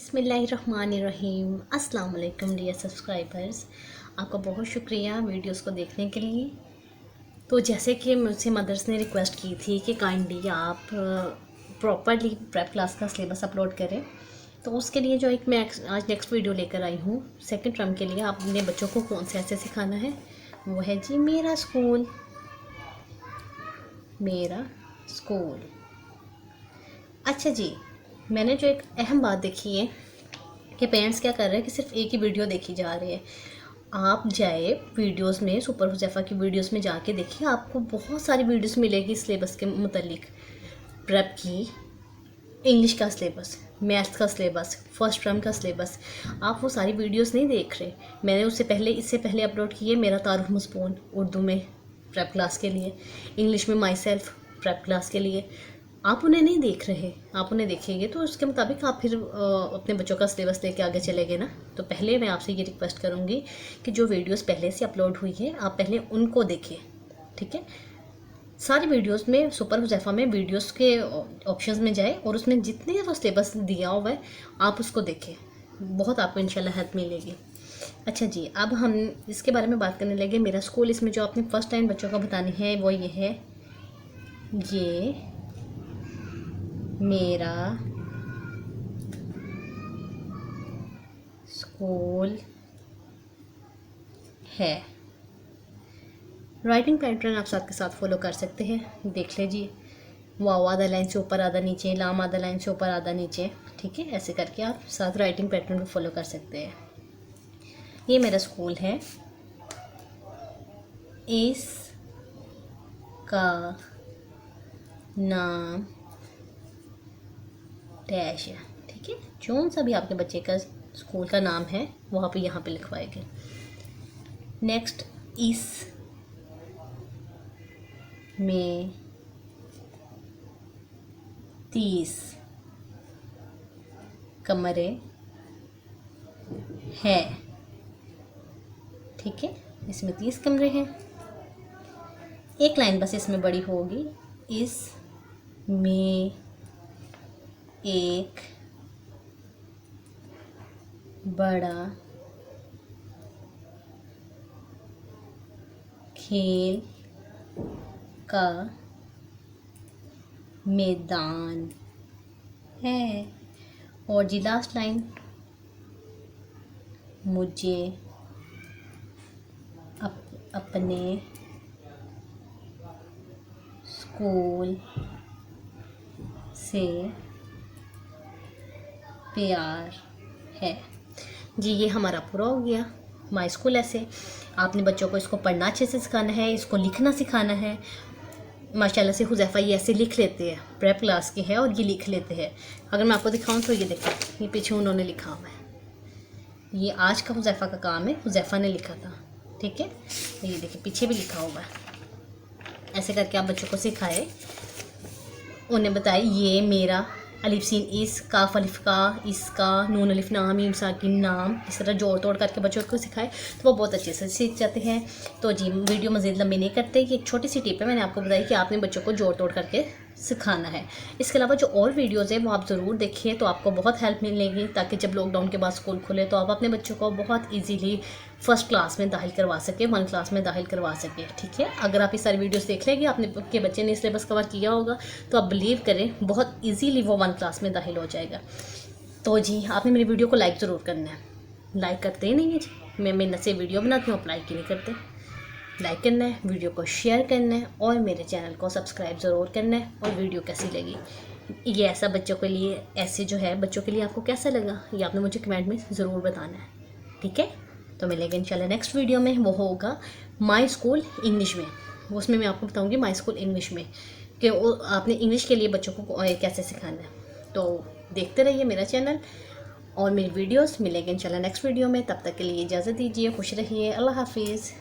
बिस्मिल्लाहिर्रहमानिर्रहीम। अस्सलाम वालेकुम डियर सब्सक्राइबर्स, आपका बहुत शुक्रिया वीडियोस को देखने के लिए। तो जैसे कि मुझसे मदर्स ने रिक्वेस्ट की थी कि काइंडली आप प्रॉपरली प्रेप क्लास का सिलेबस अपलोड करें, तो उसके लिए जो एक मैं आज नेक्स्ट वीडियो लेकर आई हूँ सेकंड टर्म के लिए। अपने बच्चों को कौन से ऐसे सिखाना है, वो है जी मेरा स्कूल। मेरा स्कूल। अच्छा जी, मैंने जो एक अहम बात देखी है कि पेरेंट्स क्या कर रहे हैं कि सिर्फ एक ही वीडियो देखी जा रही है। आप जाए वीडियोस में, सुपर हुज़ैफ़ा की वीडियोस में जाके देखिए, आपको बहुत सारी वीडियोस मिलेगी सिलेबस के मुतालिक। प्रेप की, इंग्लिश का सिलेबस, मैथ्स का सिलेबस, फर्स्ट टर्म का सिलेबस। आप वो सारी वीडियोस नहीं देख रहे। मैंने इससे पहले अपलोड किए मेरा तारुफ मज़मून उर्दू में प्रेप क्लास के लिए, इंग्लिश में माई सेल्फ प्रेप क्लास के लिए। आप उन्हें नहीं देख रहे, आप उन्हें देखेंगे तो उसके मुताबिक आप फिर अपने बच्चों का सिलेबस लेके आगे चलेंगे ना। तो पहले मैं आपसे ये रिक्वेस्ट करूँगी कि जो वीडियोस पहले से अपलोड हुई है आप पहले उनको देखें, ठीक है। सारी वीडियोस में सुपर हुज़ैफ़ा में वीडियोस के ऑप्शंस में जाए और उसमें जितने वो सिलेबस दिया हुआ है आप उसको देखें, बहुत आपको इंशाल्लाह हेल्प मिलेगी। अच्छा जी, अब हम इसके बारे में बात करने लगे। मेरा स्कूल, इसमें जो आपने फर्स्ट टाइम बच्चों का बतानी है वो ये है, ये मेरा स्कूल है। राइटिंग पैटर्न आप साथ के साथ फॉलो कर सकते हैं, देख लीजिए। वाव आधा लाइन से ऊपर आधा नीचे, लाम आधा लाइन से ऊपर आधा नीचे, ठीक है। ऐसे करके आप साथ राइटिंग पैटर्न को फॉलो कर सकते हैं। ये मेरा स्कूल है, इसका नाम डैश है, ठीक है। जो सा भी आपके बच्चे का स्कूल का नाम है वो आप यहाँ पे लिखवाएंगे। नेक्स्ट, इस में 30 कमरे हैं, ठीक है। इसमें 30 कमरे हैं। एक लाइन बस इसमें बड़ी होगी, इसमें एक बड़ा खेल का मैदान है। और जी लास्ट लाइन, मुझे अपने स्कूल से प्यार है जी। ये हमारा पूरा हो गया माई स्कूल। ऐसे आपने बच्चों को इसको पढ़ना अच्छे से सिखाना है, इसको लिखना सिखाना है। माशाल्लाह से हुज़ैफ़ा ये ऐसे लिख लेते हैं, प्रेप क्लास के है और ये लिख लेते हैं। अगर मैं आपको दिखाऊं तो ये देखो, ये पीछे उन्होंने लिखा हुआ है, ये आज का हुज़ैफ़ा का काम है, हुज़ैफ़ा ने लिखा था, ठीक है। ये देखिए पीछे भी लिखा हुआ है। ऐसे करके आप बच्चों को सिखाए, उन्हें बताए ये मेरा अलिफ सीन इस, काफ अलिफ का, इसका, नून अलिफ नाम, मीम साकिन नाम, इस तरह जोड़ तोड़ करके बच्चों को सिखाए तो वो बहुत अच्छे से सीख जाते हैं। तो जी वीडियो मज़ीद लंबी नहीं करते, ये एक छोटी सी टिप है, मैंने आपको बताई कि आपने बच्चों को जोड़ तोड़ करके सिखाना है। इसके अलावा जो और वीडियोज़ है वो आप ज़रूर देखिए, तो आपको बहुत हेल्प मिलेगी, ताकि जब लॉकडाउन के बाद स्कूल खुले तो आप अपने बच्चों को बहुत ईजीली फर्स्ट क्लास में दाखिल करवा सके, 1 क्लास में दाखिल करवा सके, ठीक है। अगर आप ये सारी वीडियोस देख लेंगे, आपने के बच्चे ने सिलेबस कवर किया होगा, तो आप बिलीव करें बहुत ईजीली वो 1 क्लास में दाखिल हो जाएगा। तो जी आपने मेरी वीडियो को लाइक ज़रूर करना है, लाइक करते ही नहीं है जी। मैं मेहनत से वीडियो बनाती हूँ, आप लाइक ही नहीं करते। लाइक करना है, वीडियो को शेयर करना है और मेरे चैनल को सब्सक्राइब ज़रूर करना है। और वीडियो कैसी लगी, ये ऐसा बच्चों के लिए, ऐसे जो है बच्चों के लिए आपको कैसा लगा, ये आपने मुझे कमेंट में ज़रूर बताना है, ठीक है। तो मिलेंगे इंशाल्लाह नेक्स्ट वीडियो में, वो होगा माई स्कूल इंग्लिश में। उसमें मैं आपको बताऊँगी माई स्कूल इंग्लिश में कि आपने इंग्लिश के लिए बच्चों को कैसे सिखाना है। तो देखते रहिए मेरा चैनल और मेरी वीडियोस। मिलेंगे इंशाल्लाह नेक्स्ट वीडियो में, तब तक के लिए इजाज़त दीजिए, खुश रहिए, अल्लाह हाफिज़।